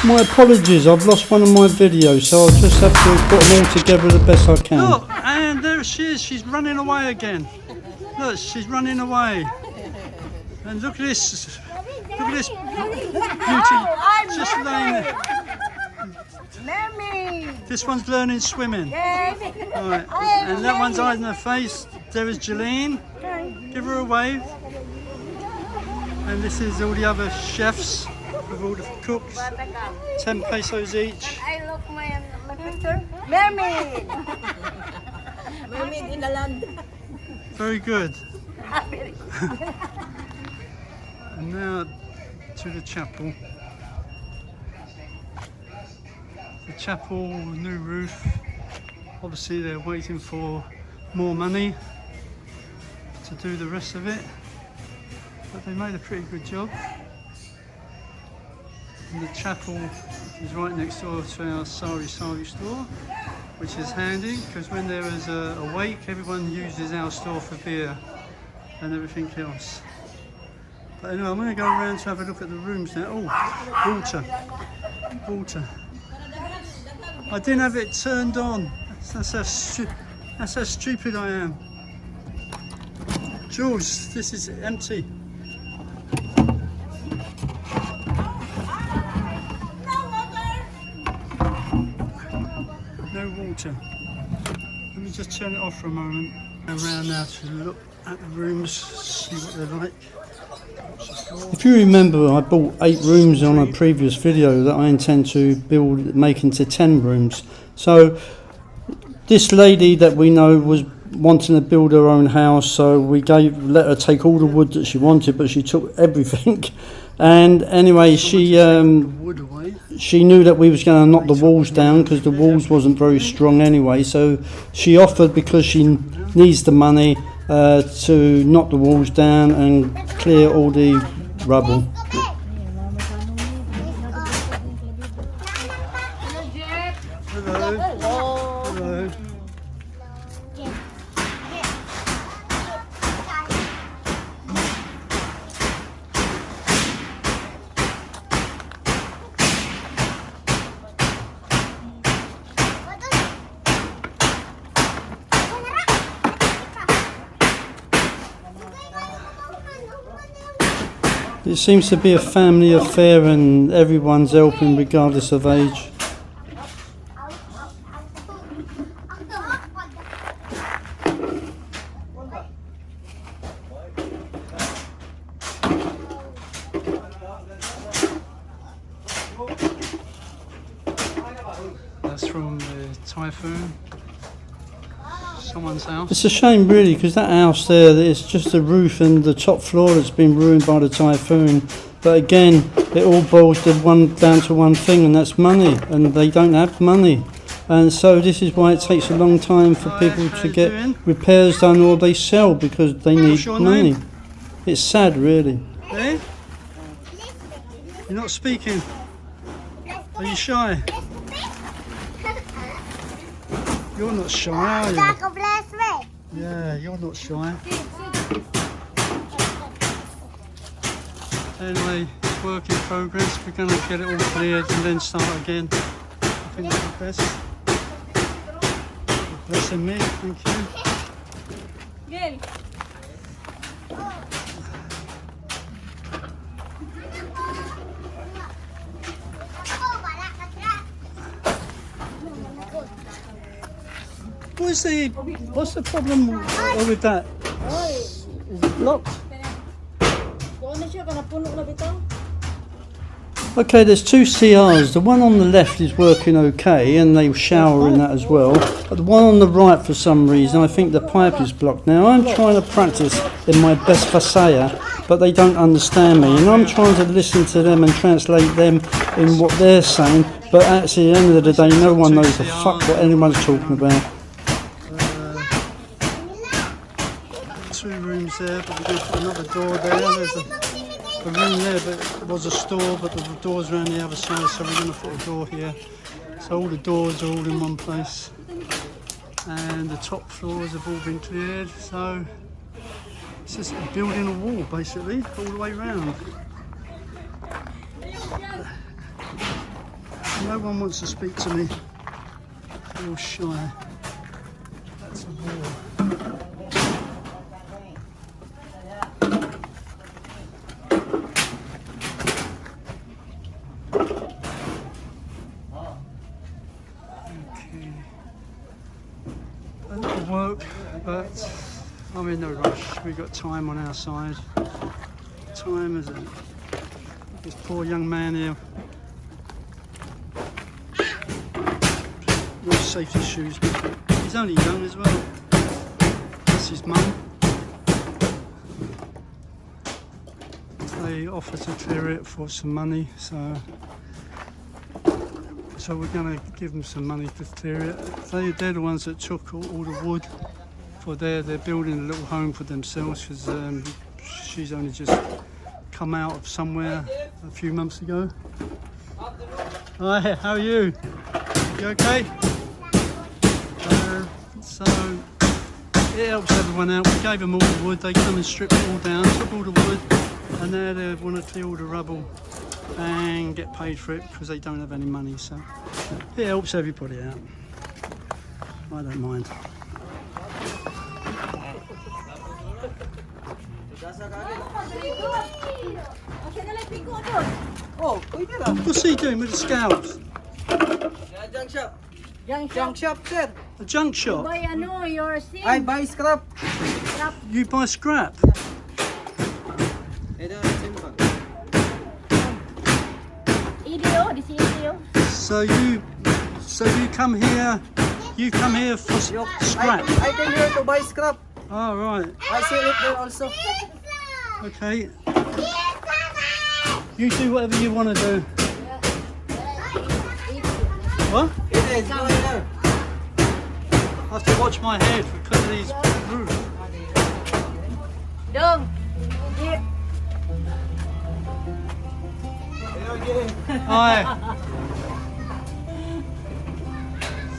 My apologies, I've lost one of my videos, so I'll just have to put them all together the best I can. Look, and there she is, she's running away again. Look, she's running away. And look at this beauty, just laying there. This one's learning swimming. Right. And that one's eyes in her face. There is Jeline. Give her a wave. And this is all the other chefs with all the cooks. 10 pesos each. I look my picture. Mermaid. Mermaid in the land. Very good. And now to the chapel. The chapel, new roof. Obviously they're waiting for more money to do the rest of it. But they made a pretty good job. And the chapel is right next door to our Sari Sari store, which is handy because when there is a wake, everyone uses our store for beer and everything else. But anyway, I'm going to go around to have a look at the rooms now. Oh, water. I didn't have it turned on. That's how stupid I am. Jules, this is empty. No water. Let me just turn it off for a moment. Around now to look at the rooms, see what they're like. If you remember, I bought 8 rooms on a previous video that I intend to make into 10 rooms. So this lady that we know was wanting to build her own house, so we let her take all the wood that she wanted, but she took everything. And anyway, she knew that we was going to knock the walls down because the walls wasn't very strong anyway. So she offered, because she needs the money, to knock the walls down and clear all the rubble. Hello. It seems to be a family affair and everyone's helping regardless of age. That's from the typhoon. Someone's house. It's a shame really, because that house there, it's just the roof and the top floor that's been ruined by the typhoon. But again, it all boils down to one thing, and that's money, and they don't have money. And so this is why it takes a long time for people to get repairs done, or they sell because they need money. It's sad really. Eh? You're not speaking. Are you shy? You're not shy, are you? Yeah, you're not shy. Anyway, it's work in progress. We're going to get it all cleared and then start again. I think that's the best. Blessing me, thank you. What's the problem with that? Is it blocked? Okay, there's 2 CRs. The one on the left is working okay, and they shower in that as well. But the one on the right, for some reason, I think the pipe is blocked. Now, I'm trying to practice in my best Fasaya, but they don't understand me. And I'm trying to listen to them and translate them in what they're saying. But actually, at the end of the day, no one knows the fuck what anyone's talking about. 2 rooms there, but we're going to put another door there. There's a room there, but it was a store, but the door's around the other side, so we're going to put a door here. So all the doors are all in one place, and the top floors have all been cleared. So it's just building a wall, basically, all the way round. No one wants to speak to me. All shy. That's a wall. Okay. A little work, but I'm in no rush. We've got time on our side. Time is it? This poor young man here. No safety shoes. He's only young as well. That's his mum. They offered to clear it for some money, so we're going to give them some money to clear it. They're the ones that took all the wood for they're building a little home for themselves, because she's only just come out of somewhere a few months ago. Hi, how are you? You okay? So it helps everyone out. We gave them all the wood. They come and stripped it all down, took all the wood, and now they want to clear all the rubble and get paid for it because they don't have any money. So it helps everybody out. I don't mind. What's he doing with the scouts? Junk shop. Junk shop, sir. A junk shop? Buy ano, your sim. I buy scrap. You buy scrap? EDO, this is EDO. So you come here for scrap? I came here to buy scrap. Oh right. I sell it there also. Okay. You do whatever you want to do. What? It is. Go there. I have to watch my head because of these roofs. Dong. Here. Hi.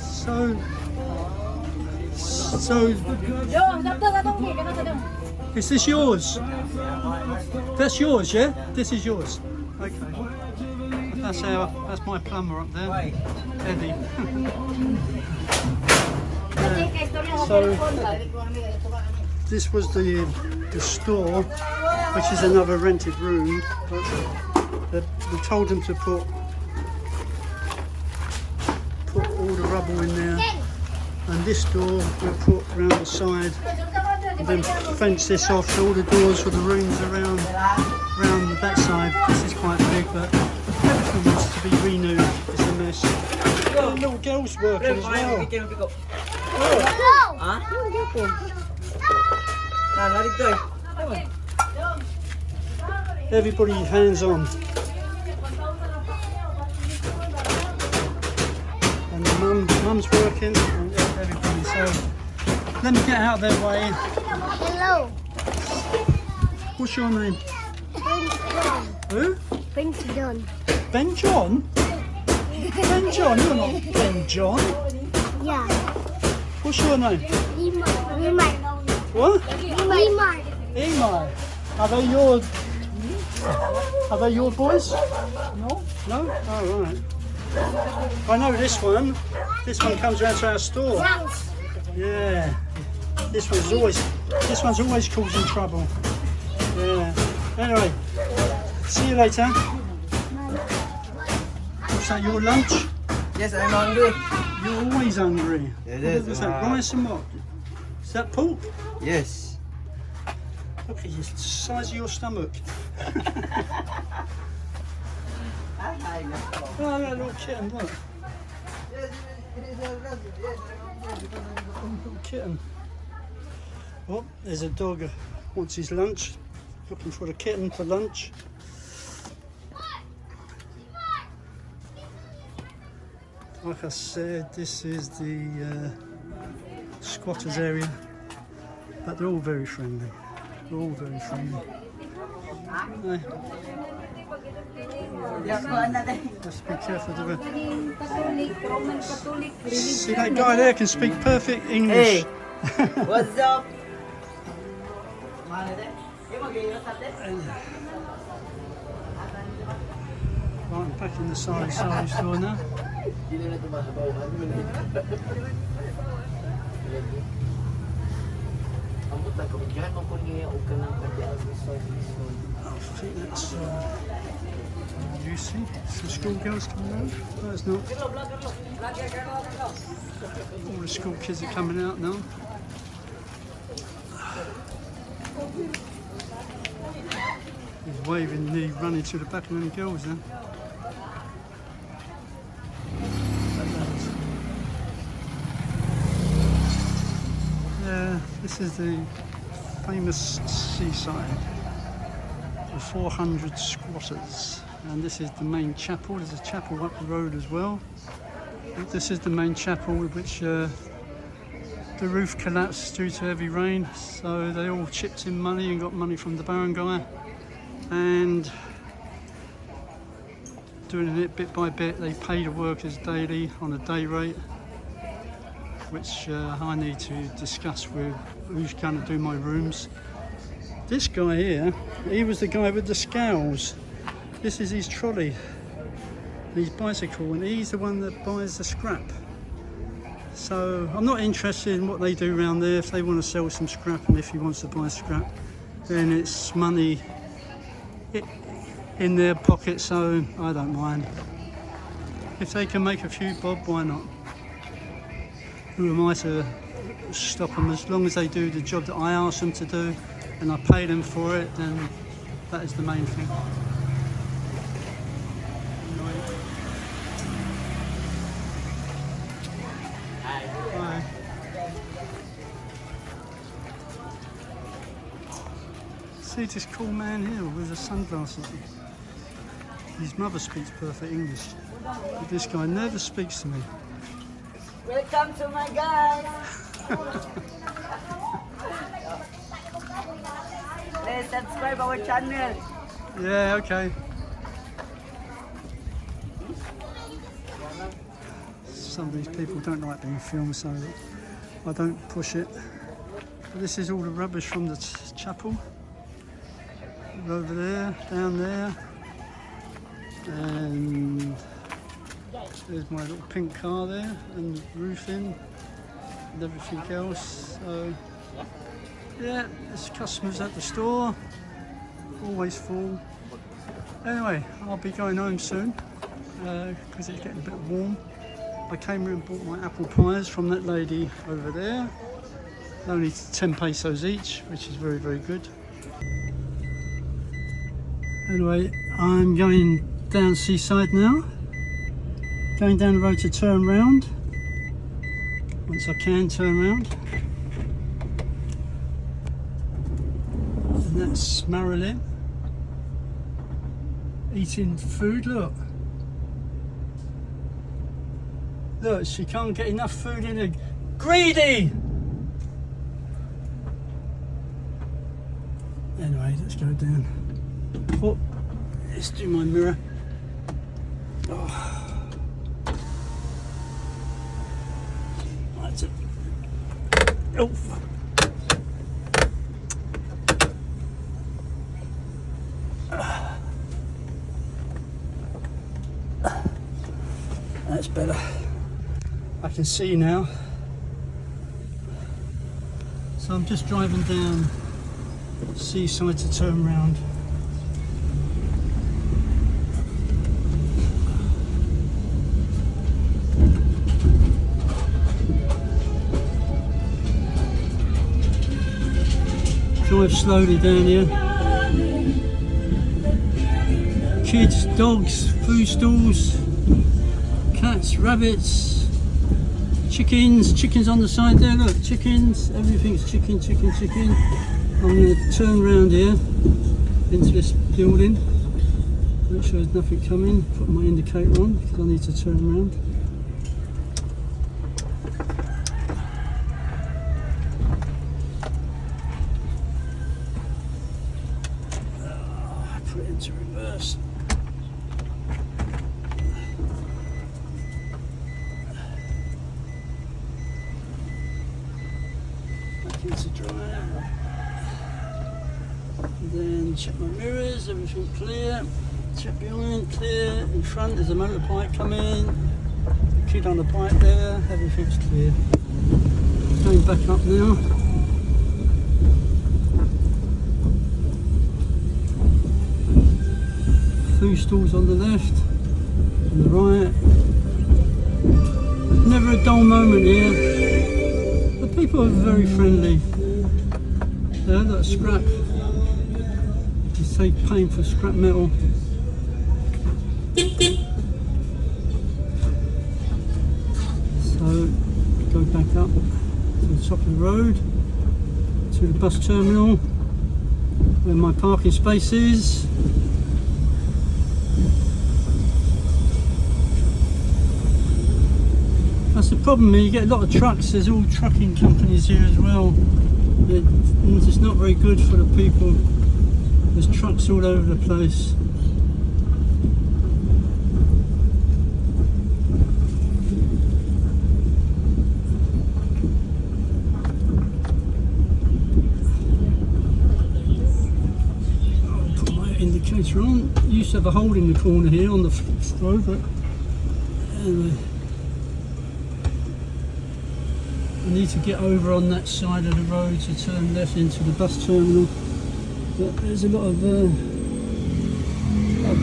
So Dong, datang ni, kanang dong. is this yours? That's yours, yeah? This is yours. Okay. That's my plumber up there, Eddie. So this was the store, which is another rented room. But we told them to put all the rubble in there, and this door we'll put around the side, and then fence this off so all the doors for the rooms around the back side. This is quite big, but everything needs to be renewed. It's a mess. The little girl's working as well. Everybody hands on. And the mum's working and everybody. So let me get out of their way. Hello. What's your name? Who? Prince John. Ben John? Ben John? You're not Ben John. Yeah. What's your name? Rimar. What? Rimar. Emai. Are they your boys? No. No? Oh right. I know this one. This one comes around to our store. Yeah. This one's always causing trouble. Yeah. Anyway, see you later. What's that, your lunch? Yes, I'm hungry. You're always hungry. It is. What's that, rice and what? Is that pork? Yes. Look at the size of your stomach. Oh, that little kitten, look. Little kitten. Oh, there's a dog who wants his lunch. Looking for the kitten for lunch. Like I said, this is the squatters area, but they're all very friendly. They're all very friendly. Hey. Just be careful of it. See that guy there can speak perfect English. Hey, what's up? Right, I'm back in the Sari store now. I think that's you see some schoolgirls coming out. No, it's not. All the school kids are coming out now. He's waving the running to the back of them girls then. Yeah, this is the famous seaside. The 400 squatters. And this is the main chapel. There's a chapel up the road as well. This is the main chapel which the roof collapsed due to heavy rain. So they all chipped in money and got money from the barangay. And doing it bit by bit, they pay the workers daily on a day rate, which I need to discuss with who's going to do my rooms. This guy here, he was the guy with the scales. This is his trolley, his bicycle, and he's the one that buys the scrap. So I'm not interested in what they do around there. If they want to sell some scrap and if he wants to buy scrap, then it's money in their pocket, so I don't mind. If they can make a few bob, why not? Who am I to stop them? As long as they do the job that I ask them to do and I pay them for it, then that is the main thing. Bye. See this cool man here with the sunglasses. His mother speaks perfect English, but this guy never speaks to me. Welcome to my guys. Please subscribe our channel. Yeah, okay. Some of these people don't like being filmed, so I don't push it. But this is all the rubbish from the chapel. Over there, down there, and there's my little pink car there, and the roofing, and everything else. So, yeah, there's customers at the store, always full. Anyway, I'll be going home soon because it's getting a bit warm. I came here and bought my apple pies from that lady over there. Only 10 pesos each, which is very, very good. Anyway, I'm going down Seaside now. Going down the road to turn round. Once I can turn round. And that's Marilyn. Eating food, look. Look, she can't get enough food in her. Greedy! Anyway, let's go down. Oh, let's do my mirror. Oh. That's it. Oh. That's better. I can see now. So I'm just driving down Seaside to turn round. Drive slowly down here. Kids, dogs, food stalls, cats, rabbits, chickens on the side there, look, chickens, everything's chicken. I'm going to turn around here into this building, make sure there's nothing coming, put my indicator on because I need to turn around. Put it into reverse. Back into drive. Then check my mirrors, everything clear. Check behind, clear. In front there's a motorbike coming. A kid on the bike there. Everything's clear. Going back up now. Food stalls on the left, on the right. Never a dull moment here. The people are very friendly. There, that scrap. You say paying for scrap metal. So go back up to the top of the road, to the bus terminal, where my parking space is. That's the problem, you get a lot of trucks, there's all trucking companies here as well. It's not very good for the people. There's trucks all over the place. I'll put my indicator on. Used to have a hole in the corner here on the road, but anyway. I need to get over on that side of the road to turn left into the bus terminal. But there's a lot of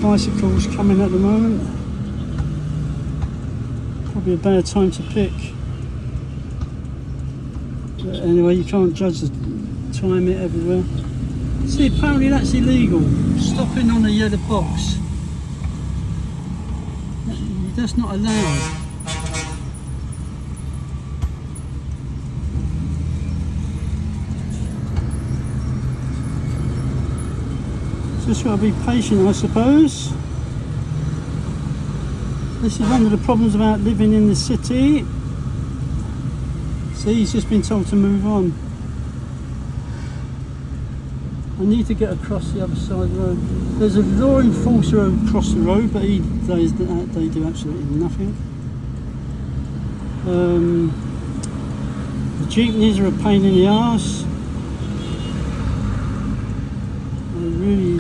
bicycles coming at the moment. Probably a bad time to pick. But anyway, you can't judge the time it everywhere. See, apparently that's illegal. Stopping on a yellow box. That's not allowed. Just got to be patient, I suppose. This is one of the problems about living in the city. See, he's just been told to move on. I need to get across the other side of the road. There's a law enforcer across the road, but they do absolutely nothing. The jeepneys are a pain in the arse. Really,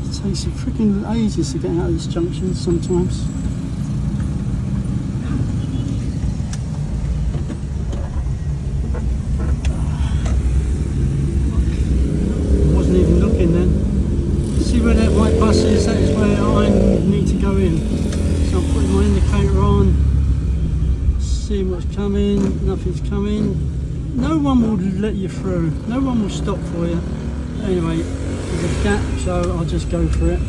it takes a freaking ages to get out of this junction sometimes. I wasn't even looking then. See where that white bus is? That is where I need to go in. So I'm putting my indicator on. Seeing what's coming, nothing's coming. No one will let you through, no one will stop for you. Anyway, there's a gap, so I'll just go for it.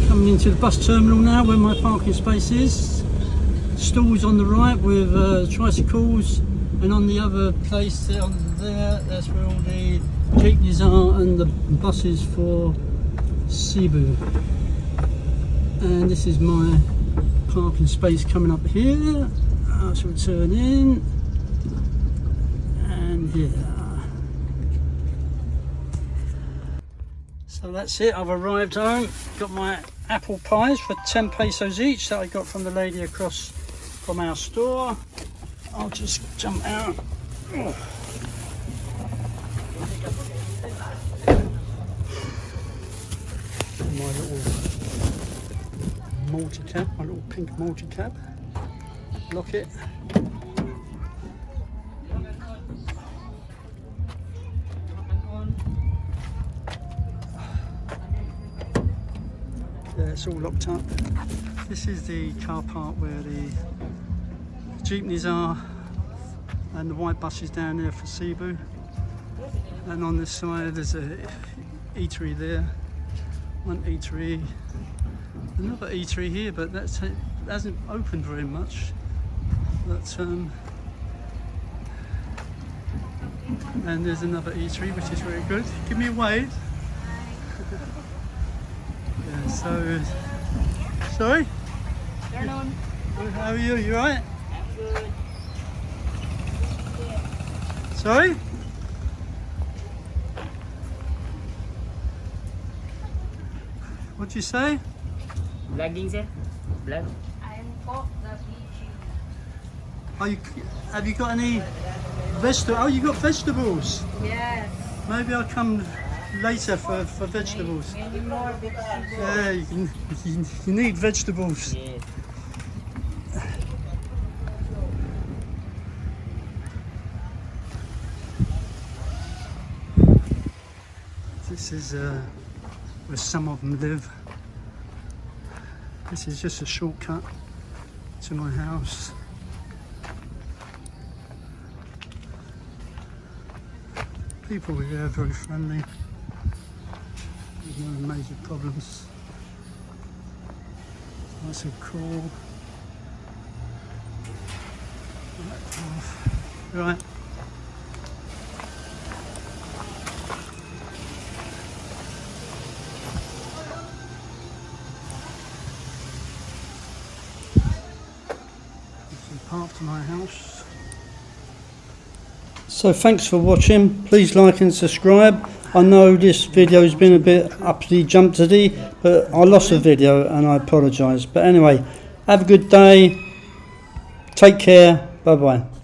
Coming into the bus terminal now, where my parking space is. Stalls on the right with tricycles, and on the other place there, that's where all the jeepneys are and the buses for Cebu. And this is my parking space coming up here. I shall turn in, and here. So that's it, I've arrived home. Got my apple pies for 10 pesos each that I got from the lady across from our store. I'll just jump out. Oh. My little multi-cab, my little pink multi-cab. Lock it. Yeah, it's all locked up. This is the car park where the jeepneys are, and the white bus is down there for Cebu. And on this side there's a eatery there. One eatery. Another eatery here, but that hasn't opened very much. But and there's another eatery which is very good. Give me a wave. Yeah, so sorry? Turn on. How are you? You alright? Good. Sorry? What'd you say? Vlogging, sir? Vlog? I'm po, the Are you, have you got any vegetables? Oh, you got vegetables. Yes. Maybe I'll come later for vegetables. Any more vegetables? Yeah, you need vegetables. Yes. This is where some of them live. This is just a shortcut to my house. People here are very friendly. There's no major problems. Nice and cool. Right. Path to my house. So thanks for watching. Please like and subscribe. I know this video has been a bit uppity jump today, but I lost the video and I apologise. But anyway, have a good day. Take care. Bye bye.